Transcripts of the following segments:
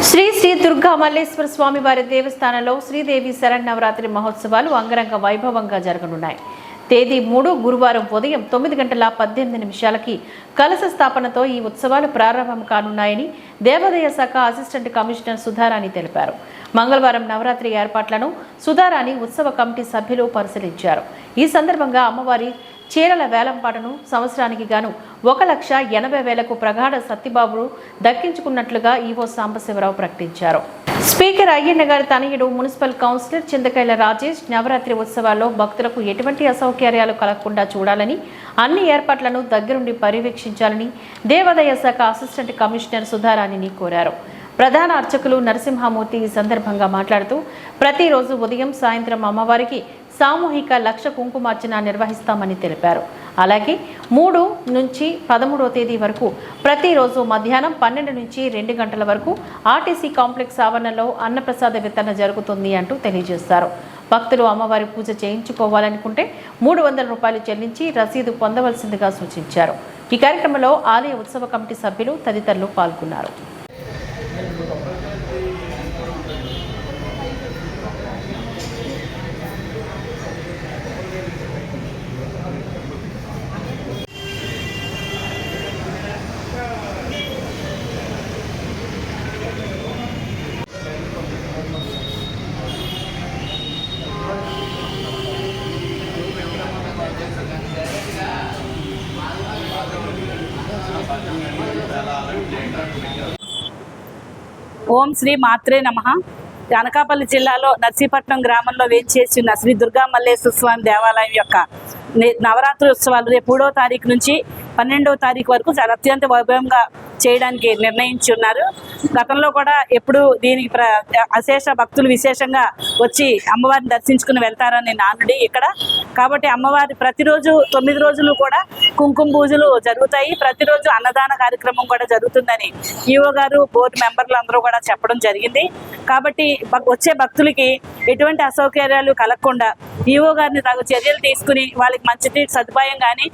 శ్రీ శ్రీ దుర్గా మల్లేశ్వర స్వామి వారి దేవస్థానంలో శ్రీదేవి శరన్నవరాత్రి మహోత్సవాలు అంగరంగ వైభవంగా జరగనున్నాయి. తేదీ 3 గురువారం ఉదయం 9:18 కలశ స్థాపనతో ఈ ఉత్సవాలు ప్రారంభం కానున్నాయని దేవాదాయ శాఖ అసిస్టెంట్ కమిషనర్ సుధారాణి తెలిపారు. మంగళవారం నవరాత్రి ఏర్పాట్లను సుధారాణి ఉత్సవ కమిటీ సభ్యులు పరిశీలించారు. ఈ సందర్భంగా అమ్మవారి చీరల వేలంపాటను సంవత్సరానికి గాను 1,80,000కు ప్రగాఢ సత్యబాబు దక్కించుకున్నట్లుగా ఈవో సాంబశివరావు ప్రకటించారు. స్పీకర్ అయ్యన్న గారి తనయుడు మున్సిపల్ కౌన్సిలర్ చింతకాయల రాజేష్ నవరాత్రి ఉత్సవాల్లో భక్తులకు ఎటువంటి అసౌకర్యాలు కలగకుండా చూడాలని, అన్ని ఏర్పాట్లను దగ్గరుండి పర్యవేక్షించాలని దేవాదాయ శాఖ అసిస్టెంట్ కమిషనర్ సుధారాణిని కోరారు. ప్రధాన అర్చకులు నరసింహమూర్తి ఈ సందర్భంగా మాట్లాడుతూ ప్రతిరోజు ఉదయం సాయంత్రం అమ్మవారికి సామూహిక లక్ష కుంకుమార్చన నిర్వహిస్తామని తెలిపారు. అలాగే 3 నుంచి 13వ తేదీ వరకు ప్రతిరోజు మధ్యాహ్నం 12 నుంచి 2 గంటల వరకు ఆర్టీసీ కాంప్లెక్స్ ఆవరణలో అన్నప్రసాద వితరణ జరుగుతుంది అంటూ తెలియజేశారు. భక్తులు అమ్మవారి పూజ చేయించుకోవాలనుకుంటే 300 రూపాయలు చెల్లించి రసీదు పొందవలసిందిగా సూచించారు. ఈ కార్యక్రమంలో ఆలయ ఉత్సవ కమిటీ సభ్యులు తదితరులు పాల్గొన్నారు. ఓం శ్రీ మాత్రే నమః. అనకాపల్లి జిల్లాలో నర్సీపట్నం గ్రామంలో వేంచేసి ఉన్న శ్రీ దుర్గా మల్లేశ్వర స్వామి దేవాలయం యొక్క నవరాత్రి ఉత్సవాలు రేపు 3వ తారీఖు నుంచి 12వ తారీఖు వరకు చాలా అత్యంత వైభవంగా చేయడానికి నిర్ణయించి ఉన్నారు. గతంలో కూడా ఎప్పుడు దీనికి అశేష భక్తులు విశేషంగా వచ్చి అమ్మవారిని దర్శించుకుని వెళ్తారని నానుడి ఇక్కడ. కాబట్టి అమ్మవారి ప్రతిరోజు 9 రోజులు కూడా కుంకుమ పూజలు జరుగుతాయి. ప్రతిరోజు అన్నదాన కార్యక్రమం కూడా జరుగుతుందని ఈవో గారు, బోర్డు మెంబర్లు అందరూ కూడా చెప్పడం జరిగింది. కాబట్టి వచ్చే భక్తులకి ఎటువంటి అసౌకర్యాలు కలగకుండా ఈవో గారిని తగు చర్యలు తీసుకుని వాళ్ళకి మంచి సదుపాయం కానీ,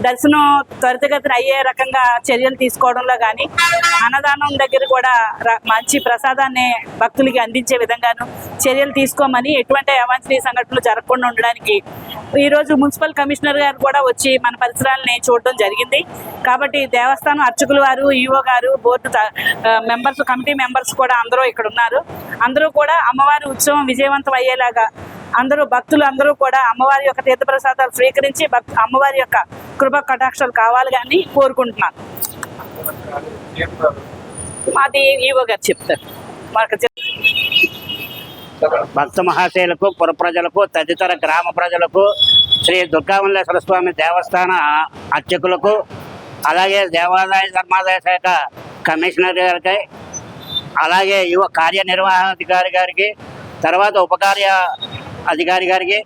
దర్శనం త్వరితగతిన అయ్యే రకంగా చర్యలు తీసుకోవడంలో కానీ, అన్నదానం దగ్గర కూడా మంచి ప్రసాదాన్ని భక్తులకి అందించే విధంగాను చర్యలు తీసుకోమని, ఎటువంటి అవాంఛనీయ సంఘటనలు జరగకుండా ఉండడానికి ఈరోజు మున్సిపల్ కమిషనర్ గారు కూడా వచ్చి మన పరిసరాలని చూడడం జరిగింది. కాబట్టి దేవస్థానం అర్చకుల వారు, ఈవో గారు, బోర్డు మెంబర్స్, కమిటీ మెంబర్స్ కూడా అందరూ ఇక్కడ ఉన్నారు. అందరూ కూడా అమ్మవారి ఉత్సవం విజయవంతం అయ్యేలాగా అందరూ భక్తులు అందరూ కూడా అమ్మవారి యొక్క తీర్థప్రసాదాలు స్వీకరించి అమ్మవారి యొక్క కృప కటాక్షాలు కావాలి కానీ కోరుకుంటున్నాను. మాది ఈవో గారు చెప్తారు. భక్త మహాశయులకు, పుర ప్రజలకు, తదితర గ్రామ ప్రజలకు, శ్రీ దుర్గామల్లేశ్వర స్వామి దేవస్థాన అర్చకులకు, అలాగే దేవాదాయ ధర్మాదాయ శాఖ కమిషనర్ గారికి, అలాగే యువ కార్యనిర్వహణాధికారి గారికి, తర్వాత ఉపకార్య అధికారి గారికి,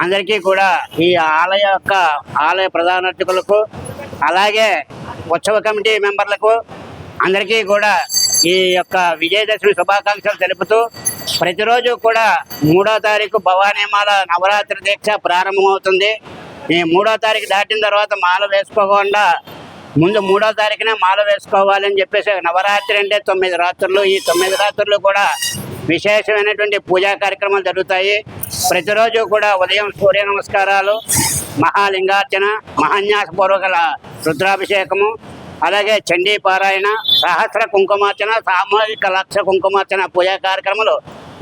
అందరికీ కూడా ఈ ఆలయ ప్రధాన అర్చకులకు, అలాగే ఉత్సవ కమిటీ మెంబర్లకు అందరికీ కూడా ఈ యొక్క విజయదశమి శుభాకాంక్షలు తెలుపుతూ, ప్రతిరోజు కూడా 3వ తారీఖు భవానీమాల నవరాత్రి దీక్ష ప్రారంభమవుతుంది. ఈ 3వ తారీఖు దాటిన తర్వాత మాల వేసుకోకుండా ముందు 3వ తారీఖునే మాల వేసుకోవాలని చెప్పేసి, నవరాత్రి అంటే 9 రాత్రులు. ఈ 9 రాత్రులు కూడా విశేషమైనటువంటి పూజా కార్యక్రమాలు జరుగుతాయి. ప్రతిరోజు కూడా ఉదయం సూర్య నమస్కారాలు, మహాలింగార్చన, మహాన్యాసపూర్వక రుద్రాభిషేకము, అలాగే చండీ పారాయణ, సహస్ర కుంకుమార్చన, సామూహిక లక్ష కుంకుమార్చన పూజా కార్యక్రమాలు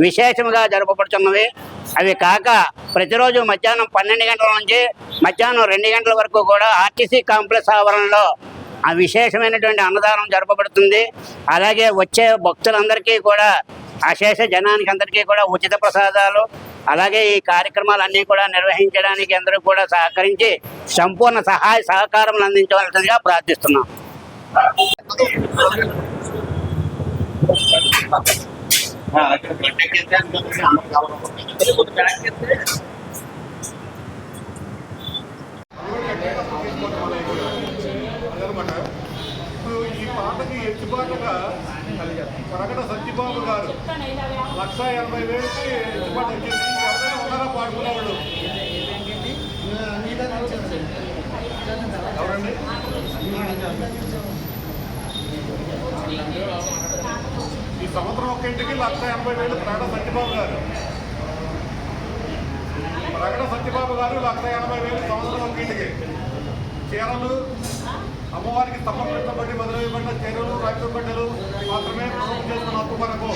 విశేషంగా జరపబడుతున్నవి. అవి కాక ప్రతిరోజు మధ్యాహ్నం 12 గంటల నుంచి మధ్యాహ్నం 2 గంటల వరకు కూడా ఆర్టీసీ కాంప్లెక్స్ ఆవరణలో ఆ విశేషమైనటువంటి అన్నదానం జరపబడుతుంది. అలాగే వచ్చే భక్తులందరికీ కూడా, అశేష జనానికి అందరికీ కూడా ఉచిత ప్రసాదాలు, అలాగే ఈ కార్యక్రమాలన్నీ కూడా నిర్వహించడానికి అందరూ కూడా సహకరించి సంపూర్ణ సహాయ సహకారం అందించవలసిందిగా ప్రార్థిస్తున్నాం. ఈ పాటకి ఎత్తుబాటుగా ప్రకట సత్యబాబు గారు 1,80,000కి ఎత్తుబాటు వచ్చింది. ఎవరైనా ఉన్నారా పాడుకునేవాళ్ళు? ఎవరండి? ఈ సంవత్సరం ఒక్క ఇంటికి 1,80,000 ప్రకటన సత్యబాబు గారు. ప్రకటన సత్యబాబు గారు 1,80,000 సంవత్సరం ఒక్క ఇంటికి. చీరలు, అమ్మవారికి సమర్పించబడి వదిలివేయబడిన చీరలు, రైతు బిడ్డలు మాత్రమే పొలం చేసుకున్న హక్కు మనకు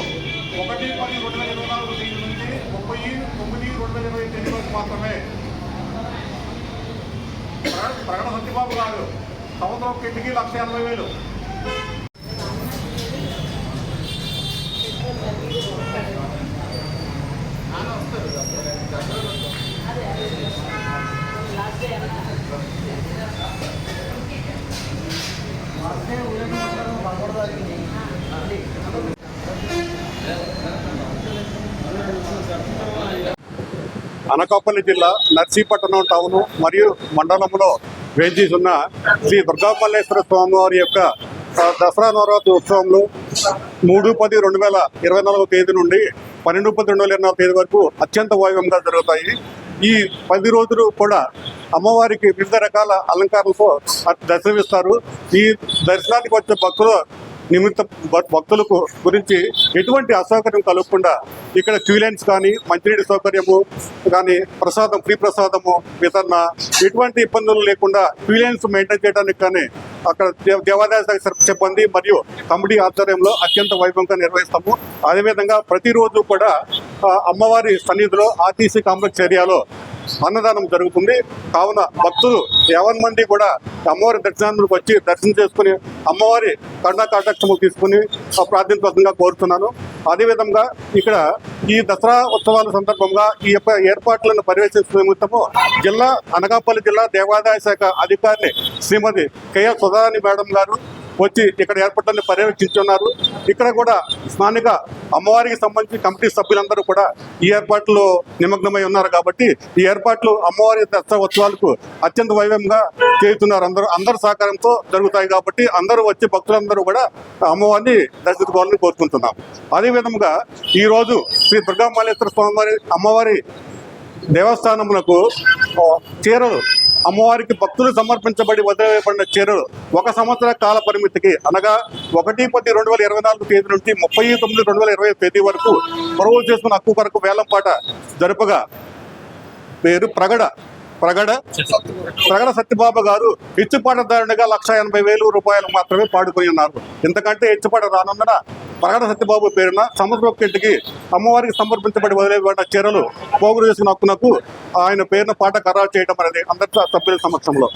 1/10/2024 తేదీ నుంచి 30/9/2020 తేదీ వరకు మాత్రమే. ప్రకటన సత్యబాబు గారు సంవత్సరం ఒక్క ఇంటికి 1,80,000. అనకాపల్లి జిల్లా నర్సీపట్నం టౌన్ మరియు మండలంలో వేంచేసి ఉన్న శ్రీ దుర్గామల్లేశ్వర స్వామివారి యొక్క దసరా నవరాత్రి ఉత్సవంలో 3/10/2024 తేదీ నుండి 12/10/2024 తేదీ వరకు అత్యంత వైభవంగా జరుగుతాయి. ఈ 10 రోజులు కూడా అమ్మవారికి వివిధ రకాల అలంకారాలతో దర్శనమిస్తారు. ఈ దర్శనానికి వచ్చే భక్తులకు గురించి ఎటువంటి అసౌకర్యం కలగకుండా ఇక్కడ క్యూ లైన్స్ కానీ, మంచినీటి సౌకర్యము కానీ, ఫ్రీ ప్రసాదము వితరణ, ఎటువంటి ఇబ్బందులు లేకుండా క్యూ లైన్స్ మెయింటైన్ చేయడానికి కానీ అక్కడ దేవాదాయ శాఖ సిబ్బంది మరియు కమిటీ ఆధ్వర్యంలో అత్యంత వైభవంగా నిర్వహిస్తాము. అదేవిధంగా ప్రతిరోజు కూడా అమ్మవారి సన్నిధిలో ఆర్టీసీ కాంప్లెక్స్ ఏరియాలో అన్నదానం జరుగుతుంది. కావున భక్తులు 50 మంది కూడా అమ్మవారి దర్శనానికి వచ్చి దర్శనం చేసుకుని అమ్మవారి కరుణా కటాక్షము తీసుకుని ప్రార్థించవలసిందిగా కోరుతున్నాను. అదేవిధంగా ఇక్కడ ఈ దసరా ఉత్సవాల సందర్భంగా ఈ యొక్క ఏర్పాట్లను పర్యవేక్షించే నిమిత్తము అనకాపల్లి జిల్లా దేవాదాయ శాఖ అధికారిని శ్రీమతి కెఎస్ సుధారాణి మేడం గారు వచ్చి ఇక్కడ ఏర్పాట్లను పర్యవేక్షించున్నారు. ఇక్కడ కూడా స్థానిక అమ్మవారికి సంబంధించి కమిటీ సభ్యులందరూ కూడా ఈ ఏర్పాట్లో నిమగ్నమై ఉన్నారు కాబట్టి ఈ ఏర్పాట్లు అమ్మవారి దసరా ఉత్సవాలకు అత్యంత వైభవంగా చేస్తున్నారు. అందరూ సహకారంతో జరుగుతాయి కాబట్టి అందరూ వచ్చి భక్తులందరూ కూడా అమ్మవారిని దర్శించుకోవాలని కోరుకుంటున్నాం. అదేవిధంగా ఈరోజు శ్రీ దుర్గామల్లేశ్వర స్వామివారి అమ్మవారి దేవస్థానములకు చీరలు అమ్మవారికి భక్తులు సమర్పించబడి వదిలివేయబడిన చీరలు 1 సంవత్సర కాల పరిమితికి అనగా 1/10/2024 తేదీ నుంచి 30/9/2020 తేదీ వరకు కొనుగోలు చేసుకున్న హక్కు కొరకు వేలంపాట జరుపగా పేరు ప్రగడ సత్యబాబు గారు ఇచ్చుపాటదారునిగా 1,80,000 రూపాయలు మాత్రమే పాడుకొని ఉన్నారు. ఇంతకంటే ఇచ్చుపాట రానుందన ప్రగడ సత్యబాబు పేరున సంవత్సరం ఒక్కింటికి అమ్మవారికి సమర్పించబడి వదిలేబడిన చీరలు పోగులు చేసిన హక్కునకు ఆయన పేరున పాట ఖరారు చేయడం అనేది అందరి సభ్యుల సమక్షంలో